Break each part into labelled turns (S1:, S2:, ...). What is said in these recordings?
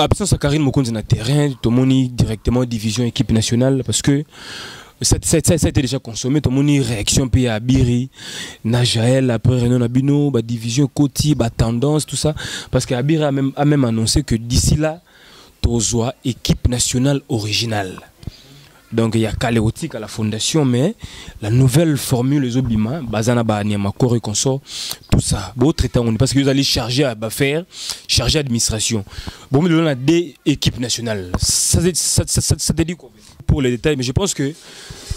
S1: Absence à Karine Mokonzi na terrain, tout le monde directement division équipe nationale parce que ça a été déjà consommé. Tout le monde réaction puis à Abiri, Najael, après Renan Abino, division Koti, tendance, tout ça. Parce qu'Abiri a même annoncé que d'ici là, Tozoa équipe nationale originale. Donc il y a Kaléotique à la fondation, mais la nouvelle formule, les Obima, Bazana Banyama, Corée Consort, tout ça. D'autres états, parce que vous allez charger à faire, charger l'administration. Bon, mais on a des équipes nationales. Ça te dit quoi pour les détails, mais je pense que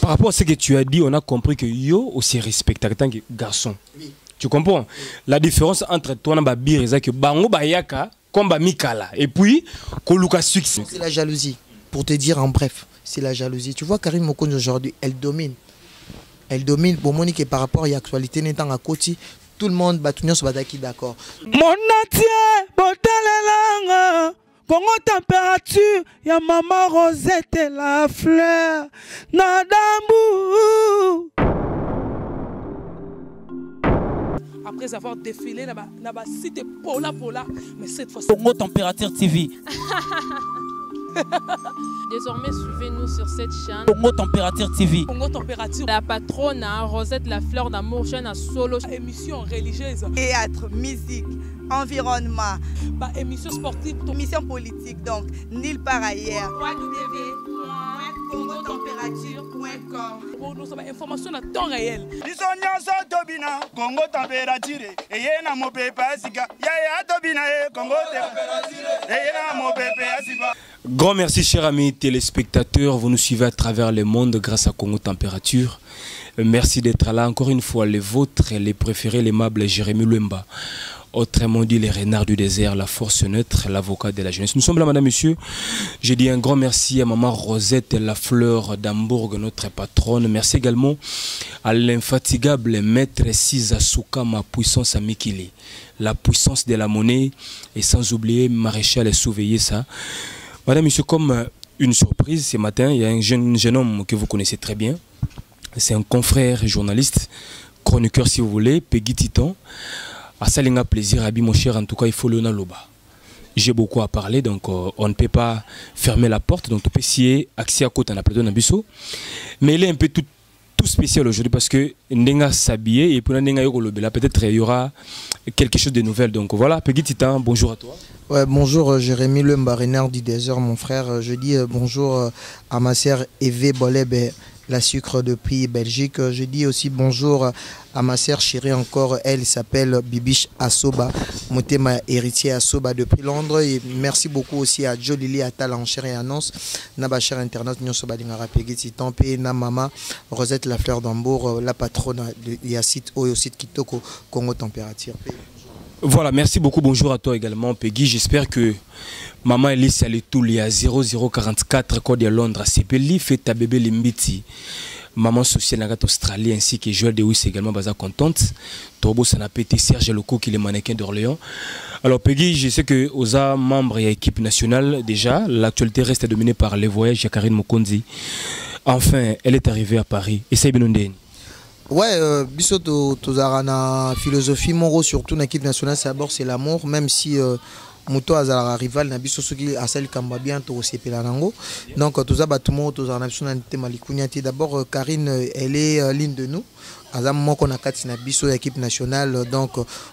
S1: par rapport à ce que tu as dit, on a compris que yo aussi respecte en tant que garçon. Oui. Tu comprends? La différence entre toi et Babir, c'est que Bango Bayaka, comme Mikala, et puis Koluka succès.
S2: C'est la jalousie, pour te dire en bref. C'est la jalousie. Tu vois, Karine Mokonzi aujourd'hui, elle domine. Elle domine. Pour Monique, et par rapport à l'actualité, n'étant à côté, tout le monde, Batunion se bat d'accord.
S3: Mon atier, Botalelanga, Congo température, ya maman Rosette et la fleur, Nadambu. Après avoir défilé, là-bas, c'était Pola, mais cette fois-ci, Congo Température TV.
S4: Désormais, suivez-nous sur cette chaîne.
S3: Congo Température TV.
S4: Congo Température. La patronne, Rosette, la fleur d'amour, chaîne à solo. Émission religieuse.
S5: Théâtre, musique, environnement.
S4: Émission sportive.
S5: Émission politique, donc, nulle part ailleurs. www.congotempérature.com.
S4: Pour nous, information à temps réel.
S6: Congo Température. Et y a mon pépé Asika. Yaya Tobina, Congo Température. Et y a mon pépé Asika.
S1: Grand merci chers amis téléspectateurs, vous nous suivez à travers le monde grâce à Congo Température. Merci d'être là encore une fois, les vôtres, les préférés, l'aimable Jérémy Lemba. Autrement dit, les renards du désert, la force neutre, l'avocat de la jeunesse. Nous sommes là, madame, monsieur. Je dis un grand merci à maman Rosette, la fleur d'Hambourg, notre patronne. Merci également à l'infatigable maître Sizasuka, ma puissance à Mikili. La puissance de la monnaie, et sans oublier Maréchal et surveiller ça. Madame, monsieur, comme une surprise, ce matin, il y a un jeune homme que vous connaissez très bien. C'est un confrère journaliste, chroniqueur si vous voulez, Peggy Titan. À ça, il a plaisir, Abi, mon cher, en tout cas, il faut le Loba. J'ai beaucoup à parler, donc on ne peut pas fermer la porte. Donc, on peut essayer accès à côté, on a plateau Nabiso. Mais il est un peu tout spécial aujourd'hui parce que Nenga s'habiller et puis Nenga Yogolobela, peut-être il y aura quelque chose de nouvel. Donc voilà, Peggy Titan, bonjour à toi.
S2: Ouais, bonjour Jérémy Lemba, renard du désert, mon frère. Je dis bonjour à ma sœur Eve Boleb, la sucre depuis Belgique. Je dis aussi bonjour à ma sœur chérie encore, elle s'appelle Bibiche Asoba, mon thème héritier Asoba depuis Londres. Et merci beaucoup aussi à Jolili Atal en chair et annonce, Naba cher internet, Nyon Soba Dingara Pegiti Tampé, na Mama, Rosette la fleur d'Hambourg, la patronne de Yacite, Oyosite Kitoko, Congo Température.
S1: Voilà, merci beaucoup, bonjour à toi également Peggy. J'espère que maman Elise Aletouli à 0044 code de Londres à Sepeli, fait ta bébé Limbiti. Maman sociale Nagat Australie ainsi que Joël de Wiss également baza contente. Tobo Sanapete, Serge Loco qui est le mannequin d'Orléans. Alors Peggy, je sais que aux membres et équipe nationale déjà, l'actualité reste dominée par les voyages de Karine Mokonzi. Enfin, elle est arrivée à Paris. Et c'est Benondeni.
S2: Ouais, biso tozarana philosophie moro surtout dans l'équipe nationale, c'est d'abord c'est l'amour, même si Muto azala rival na biso soki asali kamba bien to sepela nango. Donc toza batumo tozana biso na tema likunyati. D'abord Karine, elle est l'une de nous. Azam moko na kati na biso équipe nationale. Donc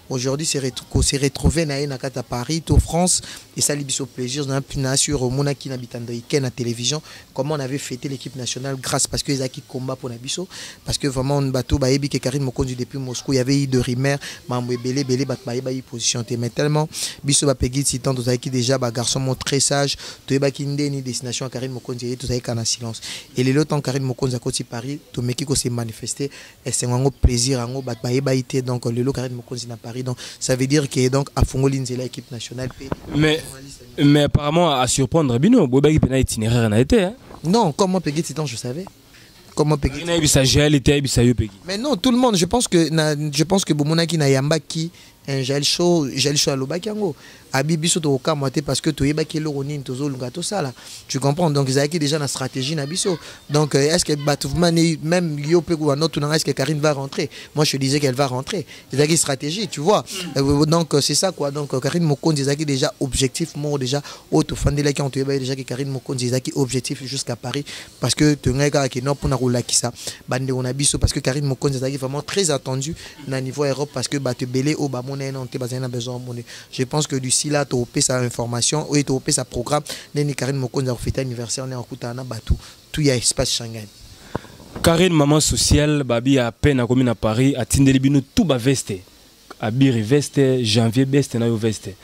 S2: aujourd'hui c'est retrouvé na kata Paris to France et ça libiso plaisir na sur mona ki na bitanda iken na télévision comment on avait fêté l'équipe nationale grâce parce que les acquis combat pour na biso parce que vraiment on bateau ba ebi que Karine Mokonzi depuis Moscou il y avait eu de Rimer mambo belé bat ba position mais tellement biso ba Peggy Titan to qui déjà ba garçon mon très sage to ba kinde ni destination à Karine Mokonzi to za kana silence et les autres Karine Mokonzi à côté Paris to meki ko s'est manifesté et c'est un plaisir ango bat ba été donc le lo Karine Mokonzi na Paris donc ça veut dire que donc à Fongoli c'est l'équipe nationale
S1: mais apparemment à surprendre Bino Boba qui pena itinéraire n'a été hein?
S2: Non, comme moi Peggy Titan je savais. Comment Peggy
S1: mais non, tout le monde,
S2: je pense que Bomonaki na Yamba qui un gel chaud à l'obakango. Abibiso to kamate parce que tu es baki l'oronin tozo lungato sala. Tu comprends? Donc ils avaient déjà la stratégie nabiso. Donc est-ce que même Yopé ou un autre, est-ce que Karine va rentrer? Moi je disais qu'elle va rentrer. Ils avaient une stratégie, tu vois. Donc c'est ça quoi. Donc Karine Mokon ils avaient déjà objectif moi déjà auto fandela qui ont déjà que Karine Mokon ils avaient objectif jusqu'à Paris parce que tu n'as qui non pour na roula qui ça. Bande on abiso parce que Karine Mokon ils avaient vraiment très attendu na niveau Europe parce que te belé au ba monnaie non te bazana besoin monnaie. Je pense que du là tu as sa information ou tu as sa programme neni Karine Mokonzi a fait anniversaire on est en Koutana Batou tout y a espace Shanghai.
S1: Karine maman sociale babi à peine à commune à Paris à Tindelibino tout ba veste à Biri veste janvier veste na yo veste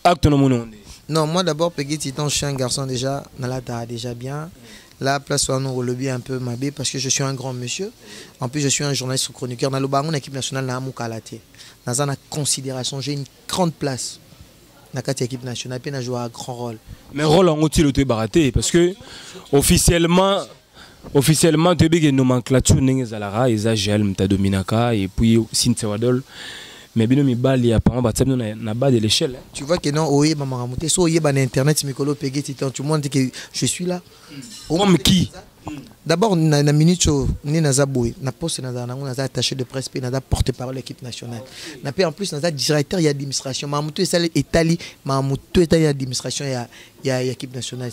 S1: acte no mono.
S2: Non moi d'abord Peggy Titan je suis un garçon déjà nalata déjà bien. La place où on lobby un peu mabé parce que je suis un grand monsieur. En plus je suis un journaliste chroniqueur dans le baron équipe nationale na Moukalate. Dans une considération j'ai une grande place. Nakati équipe nationale peine à jouer un grand rôle. Mais
S1: rôle en outil le baraté parce que officiellement tu as une nomenclature n'engezalara Ezagel mta dominaka et puis Sintsewadol mais bien mi bali apparemment batsa na bas de l'échelle. Tu vois que non oye ba maramuté so oye ba na internet mikolo pegé titan tout le monde dit que je suis là. Comme qui?
S2: D'abord, na minute ni na zaboué, na poste na na attaché de presse, na porte-parole de l'équipe nationale. Na en plus na directeur y administration, Mamoutou est salé Italie, Mamoutou est allé administration y a équipe nationale.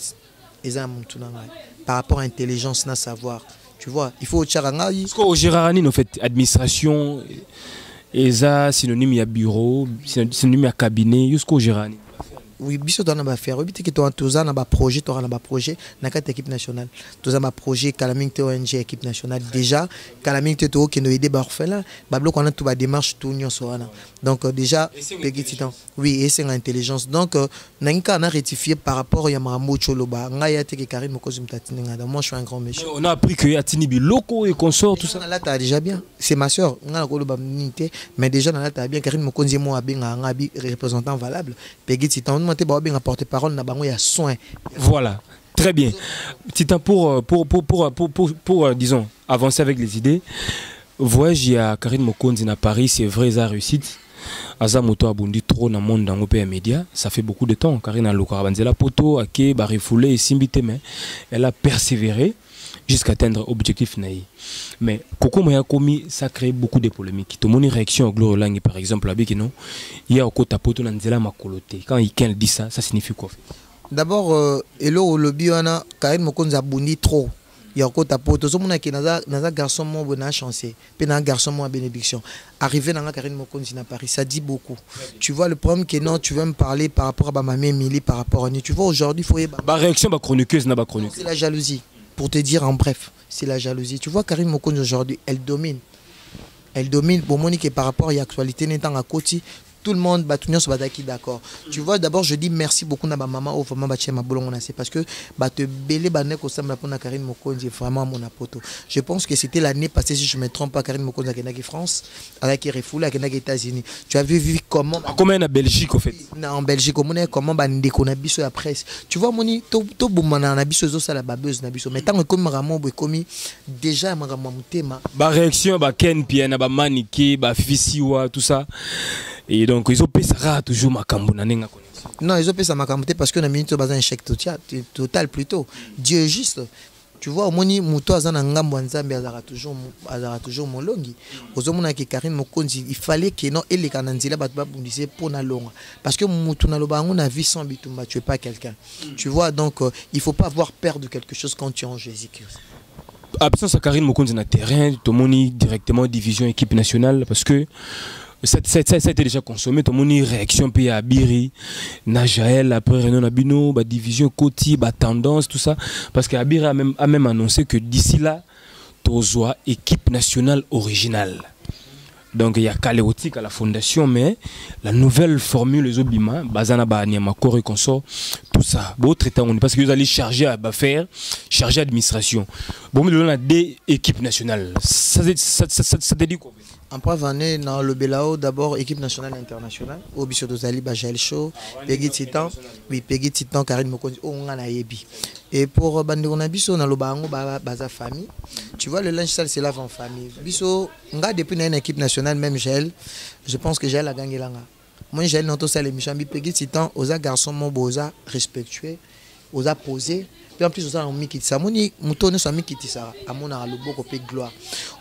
S2: Par rapport à intelligence na savoir, tu vois, il faut charanga.
S1: Parce qu'au Gérardani en fait administration eza synonyme ya bureau, synonyme ya cabinet jusqu'au Gérardani.
S2: Oui, biso dans na faire. Oui, que toi toza na ba projet, toi na ba projet na carte équipe nationale. Toza ma projet Kalaming ONG équipe nationale déjà. Kalaming to qui nous aider ba orphelin, ba bloc on a tout ba démarche tout nyon soana. Donc déjà petit temps. Oui, et c'est l'intelligence. Donc nanka na rectifié par rapport ya Marambo Choloba. Ngaya te que Karine Mokozi mtatinga. Moi je suis un grand monsieur.
S1: On a appris que Atini Biloko et consort tout ça.
S2: Là tu as déjà bien. C'est ma sœur, ngala koloba nité, mais déjà là tu as bien Karine Mokozi moi benga ngabi représentant valable. Petit temps porte-parole soin.
S1: Voilà, très bien. Petit temps pour disons avancer avec les idées. Voyage à Karine Mokonzi à Paris, c'est vrai, ça a réussi. Aza moto abondi trop dans le monde dans les médias, ça fait beaucoup de temps. Karine a la poto, a refoulé et simbité, mais elle a persévéré jusqu'à atteindre l'objectif naï. Mais Koko Maya Komi, ça crée beaucoup de polémiques. Tout le monde réaction au Glorolang, par exemple, avec non, il y a au côté poto nanzela makolote. Quand il dit ça, ça signifie quoi?
S2: D'abord, hello au lobby ana Karine Mokonzi abondi trop. Il y a au côté poto. Tout le monde qui naza garçon mon bon chancé, puis un garçon mon bénédiction. Arrivé dans la Karine Mokonzi à Paris, ça dit beaucoup. Tu vois le problème que non, tu veux me parler par rapport à ma mère Emily, par rapport à nous. Tu vois aujourd'hui, il faut.
S1: Ba réaction ba chroniqueuse na ba chroniqueuse.
S2: C'est la jalousie. Pour te dire en bref, c'est la jalousie. Tu vois, Karine Mokonzi aujourd'hui, elle domine. Elle domine. Pour Monique, par rapport à l'actualité, n'étant à côté, tout le monde va d'accord. Tu vois, d'abord, je dis merci beaucoup à ma maman, au vraiment ma bolonga, c'est parce que te belé banek au sam la Karine Mokonzi est vraiment mon apoto. Je pense que c'était l'année passée, si je me trompe pas, Karine Mokonzi à France, avec refoulé à les États-Unis. Tu avais vu comment.
S1: Comment en Belgique, en fait.
S2: En Belgique, comment bandeko na biso la presse. Tu vois, moni, to boumana na biso zo sala babeuse na biso. Mais tant que comme Ramon Bokomi, déjà Ramon Mutema.
S1: Ba réaction, ba Ken Piana, ba Maniki, ba Fisiwa, tout ça. Et donc ils ont payé ça toujours makambo na nenga connexion.
S2: Non, ils ont payé ça makambo parce que na minute bas un chèque total plutôt. Dieu est juste. Tu vois, moni muto azana ngambo nzambe azara toujours molongi. Ozomona ke Karine Mokonzi, il fallait que non et les kananzila bat ba bundise pour na longa parce que mutu na lobango na vie sans bitumba, tu es pas quelqu'un. Tu vois donc il faut pas avoir peur de quelque chose quand tu es en Jésus-Christ.
S1: Absence à Karine Mokonzi na terrain, to moni directement division équipe nationale parce que ça a été déjà consommé. Tout le monde réaction puis à Biri, Najael, après Renaud Nabino, division Koti, tendance, tout ça. Parce qu'Abiri a même annoncé que d'ici là, Tozoa équipe nationale originale. Donc il y a Kaléotique à la fondation, mais la nouvelle formule, les Obima, Bazana Banyama, Corée Consort, tout ça. Parce que vous allez charger à faire, charger administration. Bon, mais on a des équipes nationales. Ça te dit quoi?
S2: En preuve année, dans le Belao, d'abord, équipe nationale et internationale. Au Bissot Dozali, Jaël Show, Peggy Titan, oui, Peggy Titan, Karine Mokonzi, on a yebi. Et pour Bandona Bissot, dans le Bango, Baza famille. Tu vois, le linge sale, c'est lave en famille. Bissot, on a depuis une équipe nationale, même Jaël, je pense que Jaël a gagné l'anga. Moi, Jaël, dans tout ça, l'émission, Peggy Titan, aux garçons, mon boza, respectueux, aux posé. Puis en plus, on a mis qui ça. Moni, mouton ça mis qui ça. À mon a le beau copé gloire.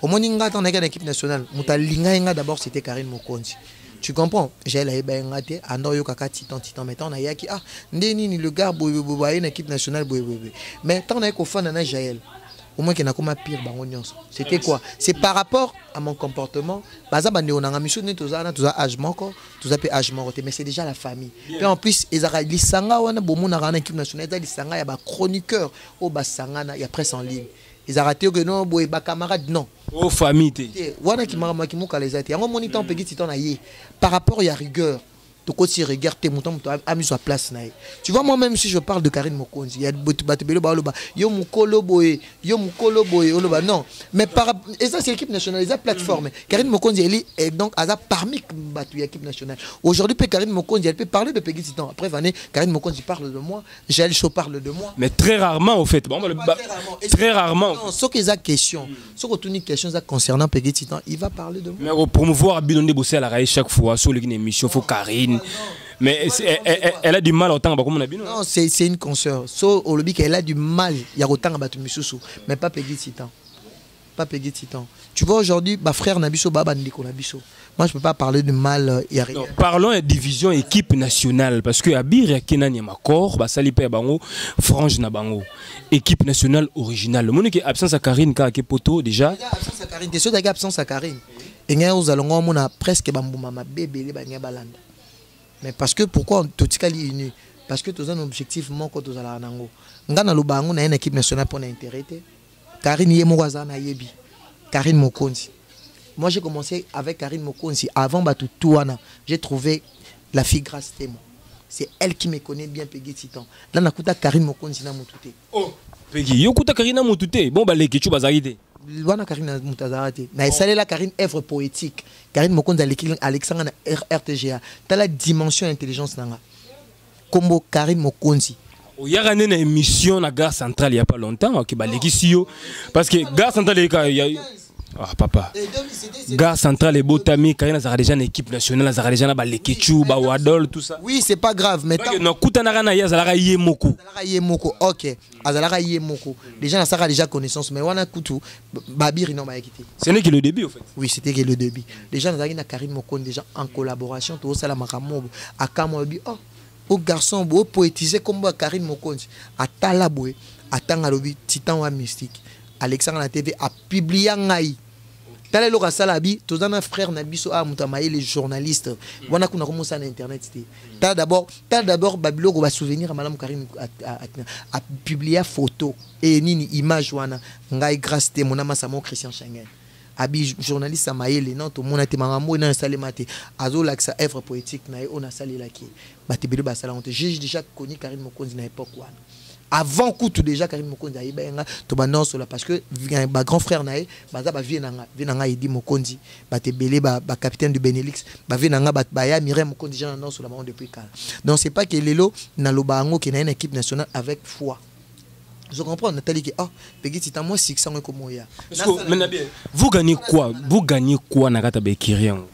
S2: Au moninga dans une équipe nationale, mouta linga d'abord c'était Karine Mokonzi. Tu comprends? J'ai la eba ngate, ando yo kaka titan maintenant on a yaki ah ndeni ni le gars boy une équipe nationale boy. Mais tant on a qu'au fan na Jaël. Au moins qu'il n'a comme pire bangonios. C'était quoi? C'est par rapport à mon comportement. Baza bande on a mission ne tous âge manko, tous âge manko, mais c'est déjà la famille. Puis en plus ils a lisanga wana bomo na ran équipe nationale, ils lisanga ya ba chroniqueur au basanga na ya presse en ligne. Ils a raté que non boy ba camarade non.
S1: Oh famille té.
S2: Wana ki mara ki muka les ati. Yango moniteur on peut dire titan na yé. Par rapport il y a rigueur. Tu regardes tes moutons, à mis sur place. Tu vois, moi-même, si je parle de Karine Mokonzi, il y a non. Mais et ça, c'est l'équipe nationale, c'est plateforme. Karine Mokonzi, elle est donc parmi l'équipe nationale. Aujourd'hui, Karine Mokonzi, elle peut parler de Peggy Titan. Après, Karine Mokonzi parle de moi, Jaël Show parle de moi.
S1: Mais très rarement, au fait. Bon, très rarement.
S2: Non, ce qu'il y a question, ce que tu as une question concernant Peggy Titan, il va parler de moi.
S1: Mais pour promouvoir Binon de Bosser à la raille chaque fois, sur les émissions, il faut Karine. Mais elle a du mal autant comme on a dit.
S2: Non, c'est une consoeur. So au lobby qu'elle a du mal, il y a autant à battre Misusu, mais pas Peggy Titan. Pas Peggy Titan. Tu vois aujourd'hui, ma frère Nabiso Baba Ndiko Nabiso. Moi je peux pas parler de mal y a rien.
S1: Parlons de division équipe nationale parce que Abir Kenan Yamakor, ba sali pe bango, frange na bango. Équipe nationale originale. Le monde qui absence à Karine ka poto déjà.
S2: Absence à Karine, c'est sûr qu'il y a absence à Karine. Et nous allons on a presque bambouma ma bébé les banya balanda. Mais parce que pourquoi tout ce qui est uni? Parce que tous un objectif manque tous à la nango. Ngana lo bango na une équipe nationale pour l'intérêt. Karine Yemowaza na yebi. Karine Mokonzi. Moi j'ai commencé avec Karine Mokonzi avant Batu Touana. J'ai trouvé la fille grâce témoin. C'est elle qui me connaît bien Peggy Titan. Là nakuta Karine Mokonzi na mutute.
S1: Oh, Peggy, yokuta Karine na mutute. Bon ba leki chuba zaide.
S2: Wana Karine Moutazarate. Na salé la Karine œuvre poétique. Karine Mokonzi Alexandre na RTGA. T'as la dimension intelligence nanga. Combo Karine Mokonzi.
S1: Il y a une émission na Gare Centrale il y a pas longtemps qui ba leki sio parce que Gare Centrale il y a ah papa. Gare Centrale et Botami, Karine a déjà une équipe nationale, a déjà ba lekichu, ba wadol tout ça.
S2: Oui, c'est pas grave, mais
S1: non kutana na ya zalaka yemoko.
S2: Zalaka yemoko. OK. Azalaka yemoko. Les gens ça a déjà connaissance mais wana kutu babiri non ba ekité.
S1: Ce n'est que le début en fait.
S2: Oui, c'était que le début. Les gens na Karine Mokonzi déjà en collaboration tout ça la makamobo akamobi oh au garçon beau poétiser comme Karine Mokonzi atala boy atanga lobi titan wa mystique. Alexandre la TV a publié ngai. Tala lo kasalabi, tous un frère Nabiso a mutamaye les journalistes. Wana kuna commencé sur internet c'était. T'as d'abord Babilo va souvenir à madame Karine a publié photo et nini image wana ngai grâce té mon ama samo Christian Schengen. Abi journaliste amaye les noms tout mon a té mangambo na installé maté. Azo l'axa œuvre poétique na on a salé la qui. Batebelo ba sala honte. J'ai déjà connu Karine Mokonzi na époque wana. Avant coup tout déjà Karine Mokonzi a ibenga to banons là parce que ba grand frère nae baza ba vienanga idi Mokonzi ba te belé ba capitaine du Benelux ba vienanga ba ya Mirem Mokonzi déjà non sur la monde depuis quand. Donc c'est pas que lelo na lobango qui na une équipe nationale avec foi. Je comprends Nathalie qui Peggy Titan moi 600 comme ya.
S1: Vous gagnez quoi na kata be kirien?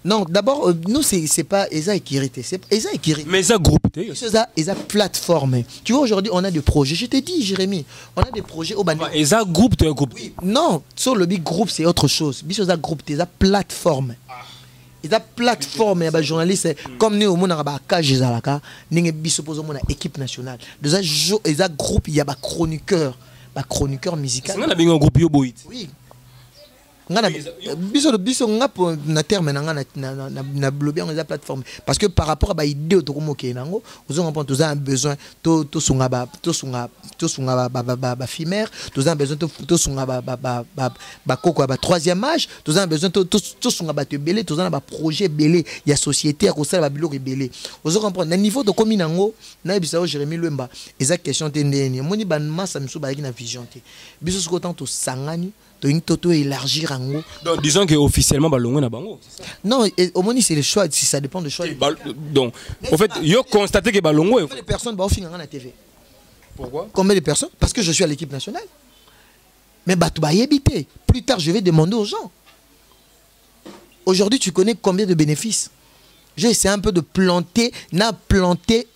S2: Non, d'abord, nous, c'est pas Eza Ekirité. C'est Eza Ekirité.
S1: Mais ça groupe.
S2: C'est Eza plateforme. Tu vois, aujourd'hui, on a des projets. Je t'ai dit, Jérémy, on a des projets au Bani.
S1: Eza groupe, tu es groupe.
S2: Oui. Non, sur le big groupe, c'est autre chose. Eza groupe, Eza plateforme. Eza plateforme, il y a des journalistes. Comme nous, on a des Zalaka, nous avons équipe nationale. Eza groupe, il y a des chroniqueurs musicaux.
S1: C'est un groupe Yoboït.
S2: Oui. Biso ngapo na terme na bloquer la plateforme parce que par rapport à idée to komoke nango vous on prend tous un besoin to sunga ba fimère tous un besoin to sunga ba koko ba troisième âge tous un besoin to sunga ba te belé tous un ba projet belé il y a société à cause la biloko belé vous on comprend na niveau de commune nango na bisao Jérémy Luemba eza question tendeni moni ban massa miso ba na vision te biso ko tant to sangani Toto élargir en gros.
S1: Donc disons que officiellement Balongo na bango.
S2: Non, au moins c'est le choix, si ça dépend du choix.
S1: Donc en fait, yo constaté que Balongo.
S2: Combien de personnes vont finir à la TV?
S1: Pourquoi?
S2: Combien de personnes? Parce que je suis à l'équipe nationale. Mais bah tu vas y habiter. Plus tard, je vais demander aux gens. Aujourd'hui, tu connais combien de bénéfices? J'ai essayé un peu de planter, n'a planté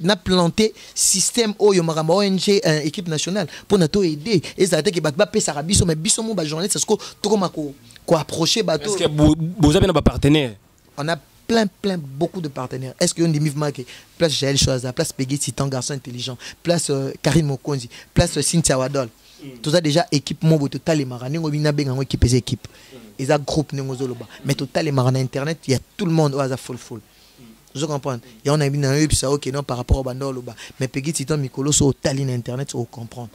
S2: système ONG, équipe nationale, pour nous aider. Et ça a été que bah ça rabisso, mais bisso mon journaliste, c'est ce que tout comme quoi approcher bateau.
S1: Est-ce que vous avez un partenaire?
S2: On a beaucoup de partenaires. Est-ce qu'il y a des mouvements qui place Jaël Choisa, place Peggy Titan, garçon intelligent, place Karine Mokonzi, place Cynthia Wadol. Tout ça déjà équipe mon total les marins, on a bien équipe les équipes. Ils ont groupe n'engozoloba. Mais total les marins internet, il y a tout le monde au hasard full. Je comprends. Et on a mis un ça ok non par rapport au bandolo bas. Mais Peggy Titan Mikolo sur total internet, on comprendre.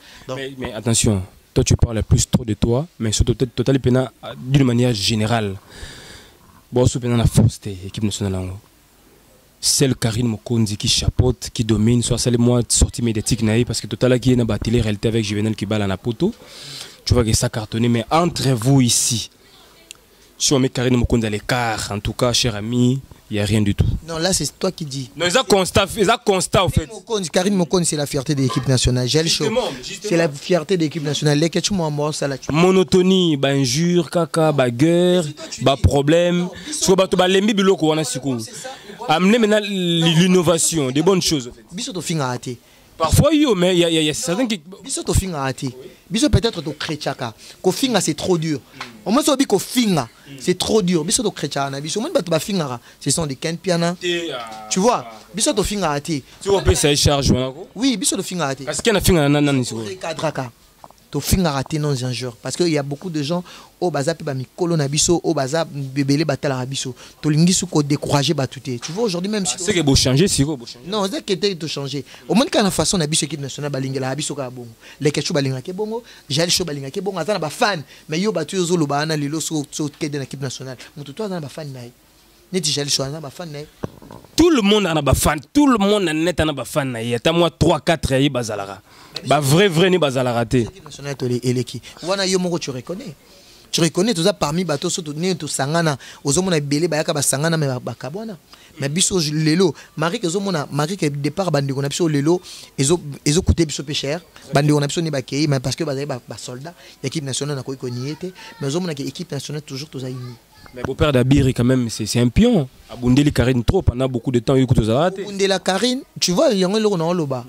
S1: Mais attention, toi tu parles plus trop de toi, mais surtout total pena d'une manière générale. Bon, sous la force de l'équipe nationale. Celle Karine Mokonzi qui chapeaute, qui domine, soit celle moi sortie médiatique naïve parce que total qui est dans la télé-réalité avec Juvenel qui balle en apoto. Tu vois que ça cartonné, mais entre vous ici, si on met Karine Mokonzi à l'écart, en tout cas, cher ami, il n'y a rien du tout.
S2: Non, là c'est toi qui dis.
S1: Non, ils ont constat en fait.
S2: Karine Mokonzi, c'est la fierté de l'équipe nationale. C'est la fierté de l'équipe nationale. Monotonie,
S1: injure, caca, bagarre, problème. Soit lembi biloko wana sikou. Amener maintenant l'innovation, des bonnes choses. Parfois, mais il y a certains qui.
S2: Biso peut-être to chrétiaka. Ko finga c'est trop dur. Au moins so bi ko finga, c'est trop dur. Biso to chrétiana, biso même ba finga, ce sont des ken piana. Tu vois? Biso to finga ati.
S1: Tu vois pas ça charge
S2: oui, biso to finga ati.
S1: Parce qu'il y a finga nan
S2: ici. To finga ati non un jour parce que il y a beaucoup de gens au bazar pe ba mikolo na biso, au bazar bebele batala biso. To lingi su ko décourager ba touté. Tu vois aujourd'hui même si
S1: c'est que beau changer si beau changer.
S2: Non, c'est que tu changer. Au moins quand la façon na biso équipe nationale balingela biso ka bongo. Les kechu balinga ke bongo, Jaël Cho balinga ke bongo, azana ba fan, mais yo batu yo zolo ba na lelo so kede na équipe nationale. Mutu to azana ba fan naï. Neti Jaël Cho azana ba fan naï.
S1: Tout le monde en a ba fan, tout le monde en net en a ba fan naï. T'as moi 3 4 yi bazalara. Ba vrai ni bazalara té.
S2: Équipe nationale to eleki. Wana yo moko tu reconnais. Tu reconnais tout ça parmi bateaux surtout né to sangana ozomona belé bayaka ba sangana mais bakabwana mais biso lelo Marie que ozomona Marie que départ bandi on a biso lelo ezo coûter biso peu cher bandi on a biso ni bakei mais parce que ba soldat l'équipe nationale na ko niete mais ozomona que équipe nationale toujours to zaini.
S1: Mais beau père d'Abiri quand même c'est un pion Abundeli Karine trop pendant beaucoup de temps il coûte ça raté.
S2: Abundela Karine tu vois yango loko na loba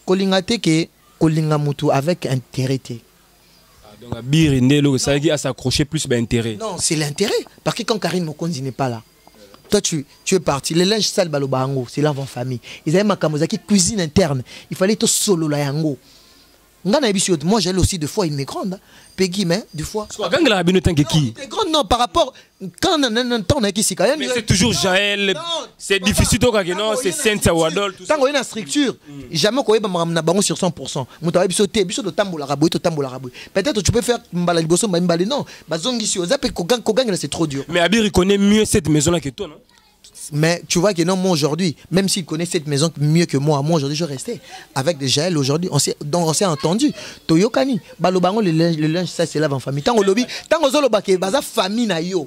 S2: kolingate ke kolinga mutu avec intérêt.
S1: Donc Abiri Ndelo ça qui a s'accrocher plus d'intérêt.
S2: Non, c'est l'intérêt parce que quand Karine Mokonzi n'est pas là. Toi tu es parti, les linges sales balobango, c'est l'avant-famille. Ils avaient ma kamozaki cuisine interne. Il fallait tout solo la yango. Moi j'ai aussi deux fois une grande. Peggy mais deux fois. Grande non par rapport quand on a un temps on a qui
S1: mais c'est toujours Jaël. C'est difficile to non, c'est Cynthia Wadol tout ça.
S2: Tant qu'on a une structure, jamais qu'on ait na bango sur 100%. Mutawa biso te biso to tambola raboy. Peut-être tu peux faire mbala liboso mbali non. Bazongi si ozape ko gang c'est trop dur.
S1: Mais Abiri connaît mieux cette maison là que toi non?
S2: Mais tu vois que non, moi aujourd'hui, même s'il connaît cette maison mieux que moi aujourd'hui, je restais avec des Jaël aujourd'hui. On s'est entendu. Toyokani, balobango le linge, ça c'est là en famille. Tant au lobby, tant aux olobake, baza famille na yo.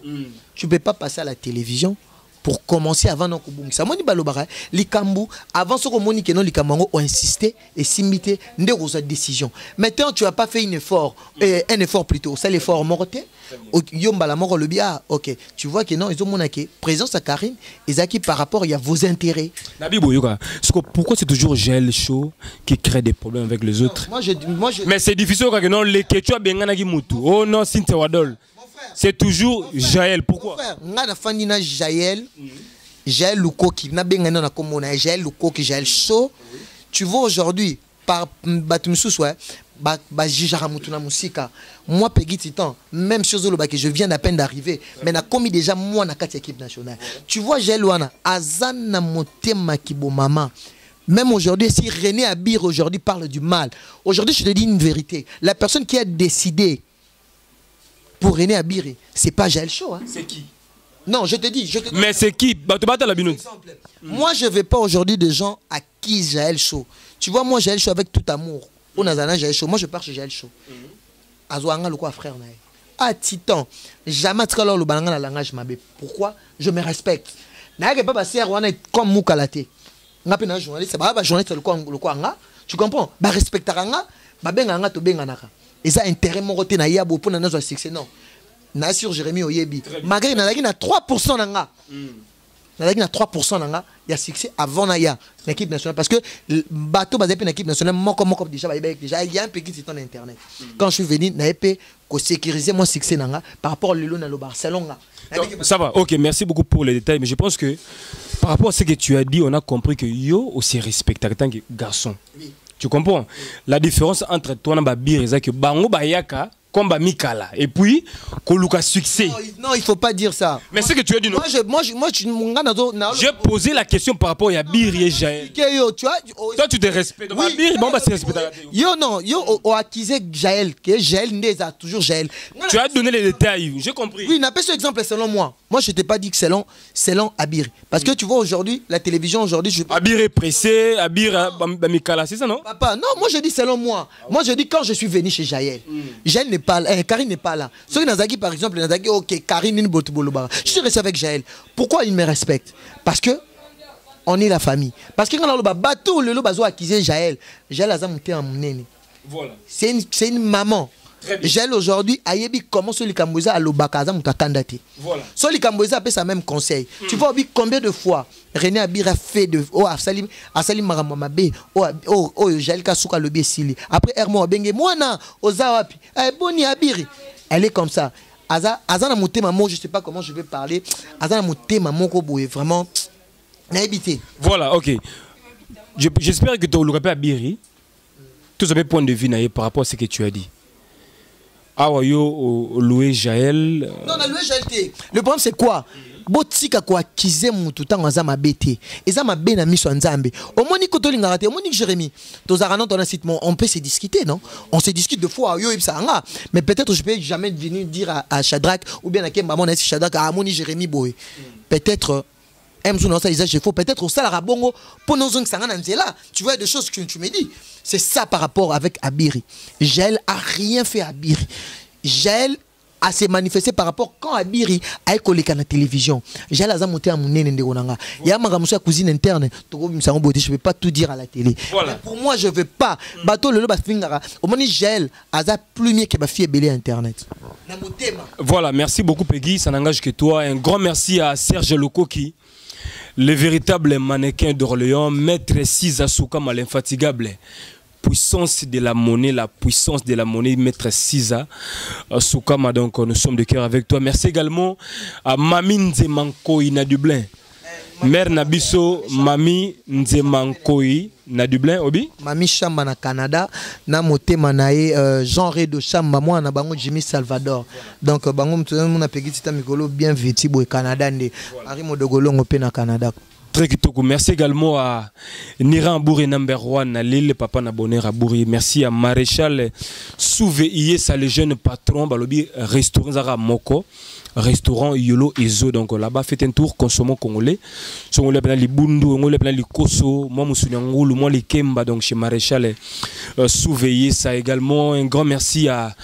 S2: Tu peux pas passer à la télévision pour commencer avant non kubungi. Ça moni balobara, likambu avant ce que moni que non likambango ont insisté et s'imité ndeko sa décision. Maintenant tu as pas fait un effort plutôt, c'est l'effort mortel. Yombala moko le bien. OK, tu vois que non, ils ont monaké présence à Karine, ils acquis par rapport il y a vos intérêts.
S1: Nabi Boyoka, pourquoi c'est toujours Jaël Cho qui crée des problèmes avec les autres?
S2: Moi je
S1: mais c'est difficile quand non les Quechua bengana ki mutu. Oh non, Cynthia Wadol. C'est toujours Jaël. Pourquoi?
S2: Jaël Luko qui n'a bien na komona Jaël Luko qui Jaël Cho. Tu vois aujourd'hui par Batumsou soit Jijara Mutuna Musika. Moi Peggy Titan, même chose que je viens d'à peine d'arriver, mais n'a commis déjà moi na 4 équipes nationales. Tu vois Jaël Wana Azana Motema Kibo Mama. Même aujourd'hui, si René Abir aujourd'hui parle du mal, aujourd'hui je te dis une vérité. La personne qui a décidé pour René Abiri, c'est pas Jaël Cho. Hein.
S1: C'est qui?
S2: Non, je te dis.
S1: Mais c'est qui?
S2: Moi, je ne veux pas aujourd'hui de gens à qui Jaël Cho. Tu vois, moi, Jaël Cho avec tout amour. On a Jaël Cho. Moi, je pars chez Jaël Cho. Azouanga, le quoi, frère. à titan jamais tu alors le balanga na langage mabé. Pourquoi? Je me respecte. Na pas passer wana comme Moukalate. Nga pe na journaliste ba journaliste le quoi nga. Tu comprends? Ba respectera nga, ba benga nga to benga naka. Et ça intérêt mon côté na yabo pour na nazo succès non. Na sur Jérémy Oyebi. Malgré na na 3% nanga. Na 3% nanga, il y a succès avant na ya l'équipe nationale parce que bateau basé une équipe nationale moko déjà il y a un petit site en internet. Quand je suis venu na épée ko sécuriser mon succès nanga par rapport au Lilo na le Barcelone.
S1: Ça va. OK, merci beaucoup pour les détails mais je pense que par rapport à ce que tu as dit, on a compris que yo aussi respecté en tant que garçon. Oui. Tu comprends? La différence entre toi et Babir, c'est que Bango Bayaka comme Mikala et puis Koluka succès.
S2: Non, il faut pas dire ça.
S1: Mais c'est que tu as dit non. J'ai posé la question par rapport à Bir et Jaël. Toi tu te respectes. Oui. Bir, bon bah c'est respecté.
S2: Yo non, yo au accusé Jaël que Jaël n'est toujours Jaël.
S1: Tu as donné les détails, j'ai compris.
S2: Oui, n'a pas ce exemple selon moi. Moi je t'ai pas dit que selon Abir parce que tu vois aujourd'hui la télévision aujourd'hui
S1: Abir est pressé, Abir Mikala, c'est ça non?
S2: Papa, non, moi je dis selon moi. Moi je dis quand je suis venu chez Jaël. Jaël n'est pas là, Karine n'est pas là. Ceux qui Nazaki par exemple, Nazaki OK, Karine ni Botuboloba. Je suis resté avec Jaël. Pourquoi il me respecte? Parce que on est la famille. Parce que quand on a le bateau le bazo accusé Jaël, Jaël a monté en nene. Voilà. C'est une maman. Jaël aujourd'hui ayebi comment Soli Kamboza a l'obakaza mutakandate. Voilà. Soli Kamboza a fait sa même conseil. Tu vois combien de fois René Abir a fait de Asalim Maramamabe Jaël Kasuka Lobi Sili. Après Hermo Benge Moana Ozawapi. Boni Abiri. Elle est comme ça. Azana monté maman, je sais pas comment je vais parler. Azana monté maman ko boye vraiment na habité.
S1: Voilà, OK. J'espère que tu l'auras Abiri. Tout ça point de vue par rapport à ce que tu as dit. Ah ouais, loué Jaël.
S2: Non, loué Jaël. Le problème c'est quoi? Botika quoi kize mutu tango za mabete. Eza mabe na miso nzambe. Au moni ko tolinga raté, au moni Jérémy. Tozarana ton site on peut se discuter non? On se discute de fois yo ibsa nga. Mais peut-être je peux jamais venir dire à Shadrach ou bien à Kemba mon asi Shadrach à moni Jérémy boy. Peut-être peut-être au salaire bongo pour nos zones là. Tu vois des choses que tu me dis. C'est ça par rapport avec Abiri. Jaël a rien fait à Abiri. Jaël a se manifesté par rapport quand Abiri a école à la télévision. Jaël a monté à mon nez ndonanga. Il y a ma cousine interne. Je vais pas tout dire à la télé. Voilà. Pour moi je veux pas. Bateau le fingara. Au moins Jaël a plus mieux que ma fille belé internet.
S1: Voilà, merci beaucoup Peggy, ça n'engage que toi. Un grand merci à Serge Lokoki. Le véritable mannequin d'Orléans, maître Siza Soukama, l'infatigable puissance de la monnaie, maître Siza Soukama. Donc nous sommes de cœur avec toi. Merci également à Mami Nzemankoy na Dublin. Mère Nabiso, Mami Nzemankoy na Dublin, Obi.
S2: Mami Chamba na Canada, na motema nae genre de Chamba moi na bango Jimmy Salvador. Donc bango mtuna na pegi tita mikolo bien vêtu boy Canada ndé. Ari modogolo ngopé na Canada.
S1: Très kitoko. Merci également à Niran Bouri number 1 à Lille, papa na bonheur à Bouri. Merci à Maréchal Souveillé, ça le jeune patron balobi restaurant Zara Moko. Restaurant Yolo Ezo, donc là-bas faites un tour consommons congolais. Congolais plein les bundu, congolais plein les koso, moi musunyangulu, moi les kemba donc chez Maréchal Souveillé ça également. Un grand merci à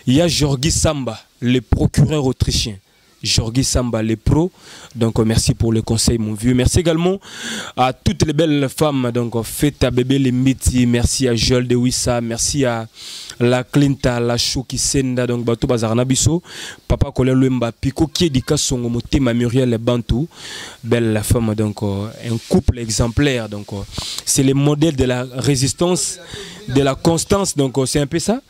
S1: Georgi Samba, le procureur autrichien. Georgi Samba, les pros. Donc merci pour le conseil mon vieux. Merci également à toutes les belles femmes. Donc Feta Bébé les Miti. Merci à Joel de Wissa. Merci à la Clinta, la Chouki Senda. Donc Bato Bazarana Bisso. Papa Colin Lumba Pico qui est dit Songo Motema Muriel Bantou. Belle femme. Donc un couple exemplaire. Donc c'est le modèle de la résistance, de la constance. Donc c'est un peu ça.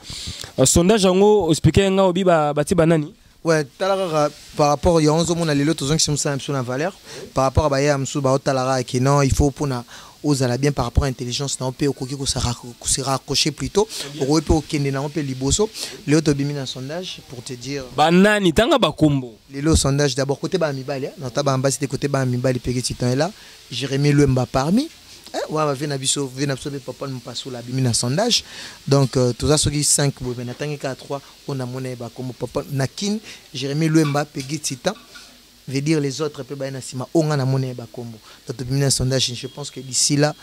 S1: Sondage en haut, expliquer un obi bati banani.
S2: Ouais, par rapport à 11 mon allélo tous qui sont sur la valeur par rapport à Baya Amsou ba talara qui non il faut pour na osala bien par rapport à l'intelligence na on peut se raccrocher plutôt pour peut okende na on peut liboso le tobimi na sondage pour te dire
S1: banani tanga bakombo
S2: le sondage d'abord côté ba mibali na taba ambassadeur côté ba mibali petit temps là Jérémy Lemba parmi ouais vena biso papa nous passe la bimi na sondage donc tout ça qui 5 bon na tangi 3 on a monnaie ba comme papa nakin Jérémy Lemba pegi titan veut dire les autres peut ba na sima on a monnaie ba combo donc bimi na sondage je pense que d'ici là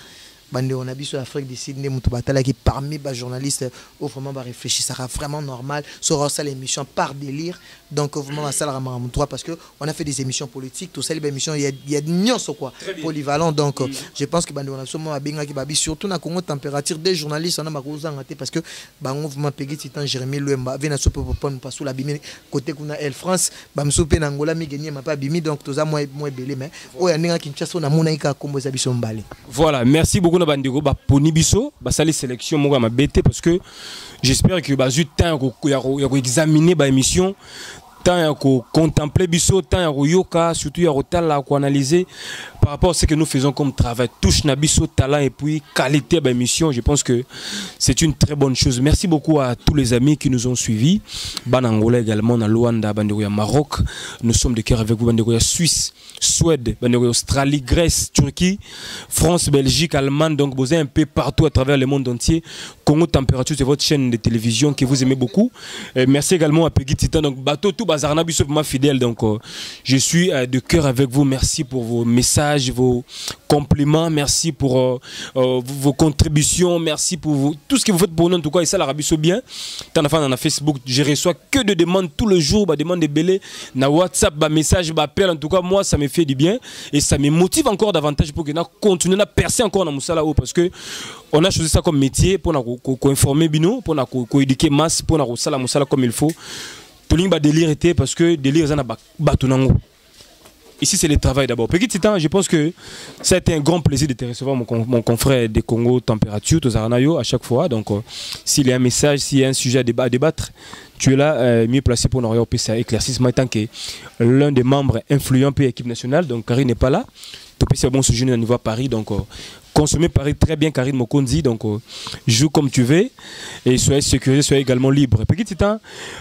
S2: bande on a biso Afrique du Sud mutu batala qui parmi les journalistes au vraiment va réfléchir ça sera vraiment normal sur ça l'émission par délire donc vraiment ça la ramam 3 parce que on a fait des émissions politiques tout ça les émissions il y a nuance quoi polyvalent donc je pense que bande on a seulement benga qui babi surtout na Congo température des journalistes on a makoza ngate parce que ba mouvement Peggy Titan Jérémy Luemba vient sous popon pas sous la bimi côté kuna El France ba msope na Angola mi gagner ma pas bimi donc tout ça moi belé mais o ya ninga Kinshasa na monaika kombo za biso mbale.
S1: Voilà, merci beaucoup na bandeko ba poni biso ba sali sélection mo ma bête parce que j'espère que ba ju temps ya examiner ba émission tant à contempler biso tant à yoka surtout à analyser par rapport à ce que nous faisons comme travail touche na biso talent et puis qualité de l'émission. Je pense que c'est une très bonne chose. Merci beaucoup à tous les amis qui nous ont suivis. Banangola également na Luanda, Banderoya Maroc. Nous sommes de cœur avec vous. Banderoya Suisse, Suède, Banderoya Australie, Grèce, Turquie, France, Belgique, Allemagne. Donc vous êtes un peu partout à travers le monde entier. Congo Température, c'est votre chaîne de télévision que vous aimez beaucoup. Et merci également à Peggy Titan. Donc bateau tout bazarna biso ma fidèle. Donc je suis de cœur avec vous. Merci pour vos messages, vos compliments, merci pour vos contributions, merci pour tout ce que vous faites pour nous en tout cas. Et ça l'Arabie Saoudite bien. Tant enfin dans Facebook, je reçois que de demandes tout le jour, des demandes de belé, na WhatsApp, des messages, des appels. En tout cas moi ça me fait du bien et ça me motive encore davantage pour que nous continuions à percer encore dans Moussala parce que on a choisi ça comme métier pour nous informer bino, pour nous éduquer masse, pour nous sala Moussala comme il faut. Tout le monde délire était parce que délire ça n'a pas batunango. Ici, c'est le travail d'abord. Peggy Titan, je pense que ça a été un grand plaisir de te recevoir, mon confrère des Congo Température, Tozaranayo, à chaque fois. Donc, s'il y a un message, s'il y a un sujet à débattre, tu es là, mieux placé pour nous orienter ça éclaircissement, tant que l'un des membres influents de l'équipe nationale. Donc, Karine n'est pas là. C'est un bon sujet au niveau à Paris. Donc, consommer Paris très bien, Karine Mokondi. Donc, joue comme tu veux et soyez sécurisé, soyez également libre. Peggy Titan,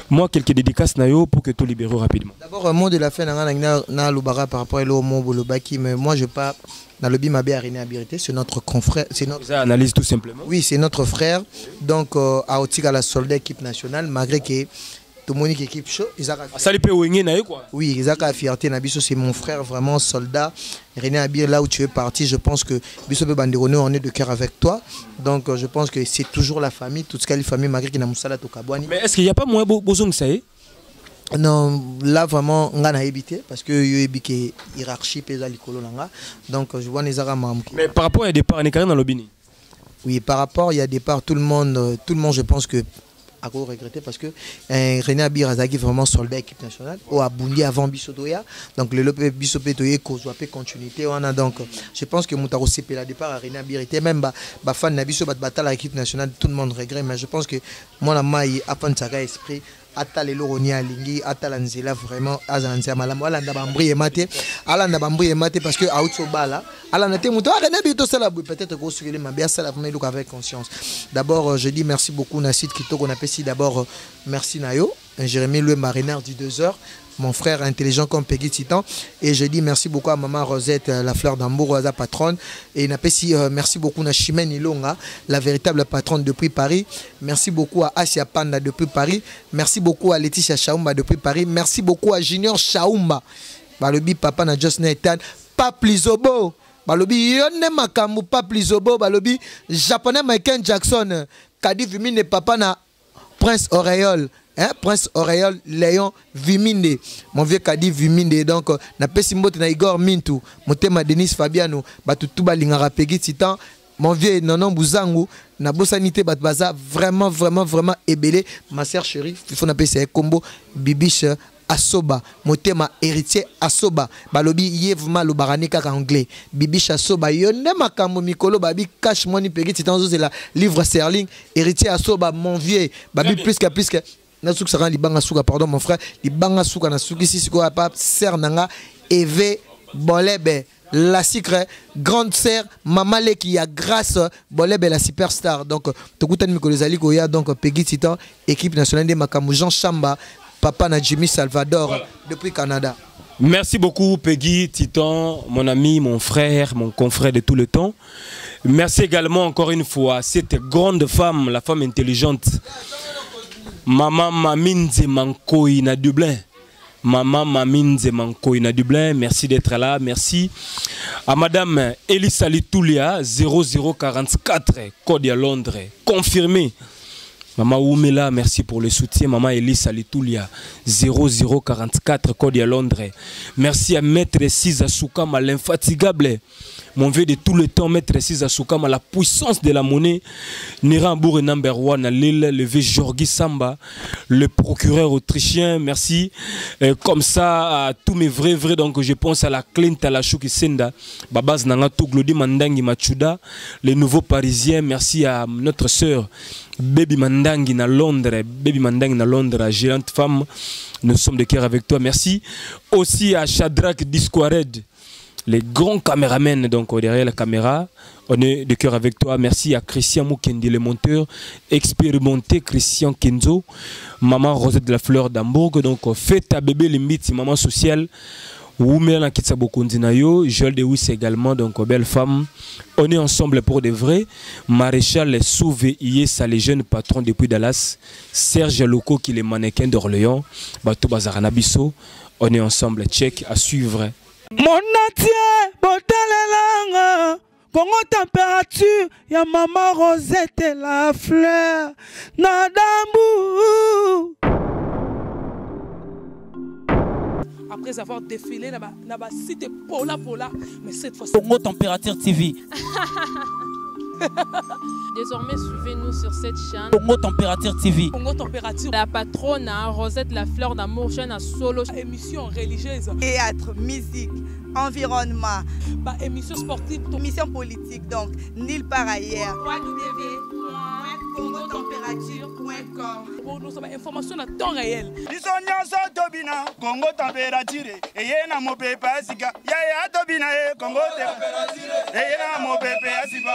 S1: moi, quelques dédicaces pour que tu libères rapidement.
S2: D'abord, un mot de la fin, na Lubara par rapport au mot Bolobaki, mais moi, je pas dans le Bimabé Aréné Abirité, c'est notre confrère. C'est notre
S1: analyse tout simplement.
S2: Oui, c'est notre frère. Donc, à Otika, la soldat équipe nationale, malgré que tout le monde qui équipe chaud, oui, Isaac a fierté Nabiso, c'est mon frère vraiment soldat. René Abir, là où tu es parti, je pense que Bisso Banderone, on est de cœur avec toi. Donc je pense que c'est toujours la famille, toute cette famille malgré qu'il y a Moussala Tokabouani.
S1: Mais est-ce qu'il n'y a pas moins besoin que ça y est?
S2: Non, là vraiment on a évité parce que il y a une hiérarchie pesa likolo nanga. Donc je vois les arabes.
S1: Mais par rapport à départ, on est carré dans l'obini.
S2: Oui, par rapport il y a départ tout le monde je pense que à quoi regretter parce que René Abir Azaki vraiment soldat équipe nationale au Abundi avant Bissotoya donc le Lopé Bissopetoye kozwape continuité on a donc je pense que Moutaro CP la départ à René Abir était même ba fan na biso batala l'équipe nationale tout le monde regrette mais je pense que moi la maille apprendre ça esprit ata lelo ronia lingi ata la nzela vraiment azanzia malamu ala ndabambri mate parce que auto bala ala nate muto ala bito sala peut-être que sur les mabia sala vraiment avec conscience. D'abord je dis merci beaucoup Nassid Kitoko na pesi d'abord merci Nayo Jérémy Luemba Renard du 2h mon frère intelligent comme Peggy Titan et je dis merci beaucoup à maman Rosette la fleur d'Ambour sa patronne et merci beaucoup à Chimène Ilonga la véritable patronne depuis Paris, merci beaucoup à Asia Panda depuis Paris, merci beaucoup à Laetitia Chaoumba depuis Paris, merci beaucoup à Junior Chaoumba balobi papa na Just Nathan Paplizobo balobi yonne makambu Paplizobo balobi japonais Michael Jackson Kadi Vimine papa na Prince Auréole. Hein? Prince Auréole Léon Viminde mon vieux Kadi Viminde donc na pesi mbote na Igor Mintu motema Denis Fabiano batutu balingara Peggy Titan mon vieux Nonon Bouzangu na bosanité batbaza vraiment ébélé ma sœur chérie il faut na pesi combo Bibiche Asoba motema héritier Asoba balobi yevma lo barani kaka anglais Bibiche Asoba yonne makambo mikolo babi cash money Peggy Titan c'est la livre sterling héritier Asoba mon vieux babi plus que Nasuk Saran Libanga Souka, pardon mon frère, Libanga Souka Nasuki Sisiko Apap, Sœur Nanga, Eve Bolebe, la secret, grande sœur, Mamale qui a grâce Bolebe la superstar. Donc, Tokutan Mikolezali Goya, donc Peggy Titan, équipe nationale de Makamou, Jean Chamba, Papa Najimi Salvador, voilà. Depuis Canada.
S1: Merci beaucoup Peggy Titan, mon ami, mon frère, mon confrère de tout le temps. Merci également encore une fois à cette grande femme, la femme intelligente. Maman Maminze Mankoi na Dublin. Maman Maminze Mankoina Dublin, merci d'être là. Merci à Madame Elisa Litoulia, 0044, code à Londres, confirmé. Maman Oumela, merci pour le soutien. Maman Elisa Litoulia, 0044, code à Londres. Merci à Maître Siza Soukama, l'infatigable. Mon vieux de tout le temps, Maître Siza Soukama, la puissance de la monnaie. Nirambourg number 1 à Lille, le vieux Jorgi Samba, le procureur autrichien, merci. Comme ça, à tous mes vrais, donc je pense à la Clint, à la Chouki Senda, Babaz Nangatou, Glody Mandangi Machuda, les nouveaux parisiens, merci à notre sœur Baby Mandangi na Londres, Baby Mandangi na Londres, géante femme, nous sommes de cœur avec toi, merci. Aussi à Shadrach Disquared, les grands caméramens, donc derrière la caméra, on est de cœur avec toi. Merci à Christian Moukendi, le monteur expérimenté, Christian Kenzo, maman Rosette de la Fleur d'Hambourg, donc faites ta bébé limite, maman sociale, Oumela Kitsabo Kondinayo, Joël de Wiss également, donc belle femme. On est ensemble pour de vrai. Maréchal Souvé Iesa, les jeunes patrons depuis Dallas, Serge Loco qui est le mannequin d'Orléans, Bato Bazaranabiso, on est ensemble, check à suivre.
S3: Mon natie, botalelanga, Congo température, ya maman Rosette et la Fleur, Nadambu. Après avoir défilé dans la cité Pola, mais cette fois Congo Température TV.
S4: Désormais, suivez-nous sur cette chaîne.
S3: Congo Température TV.
S4: Congo Température. La patronne, Rosette la Fleur d'Amour, chaîne à solo.
S3: Émission religieuse.
S5: Théâtre, musique, environnement.
S3: Émission sportive.
S5: Émission politique, donc nulle part ailleurs. www.congotempérature.com.
S3: Pour nous avoir information à temps réel.
S6: Congo Température. Et yena mo pepe asika. Ya tobina Congo Température. Et yena mo pepe asika.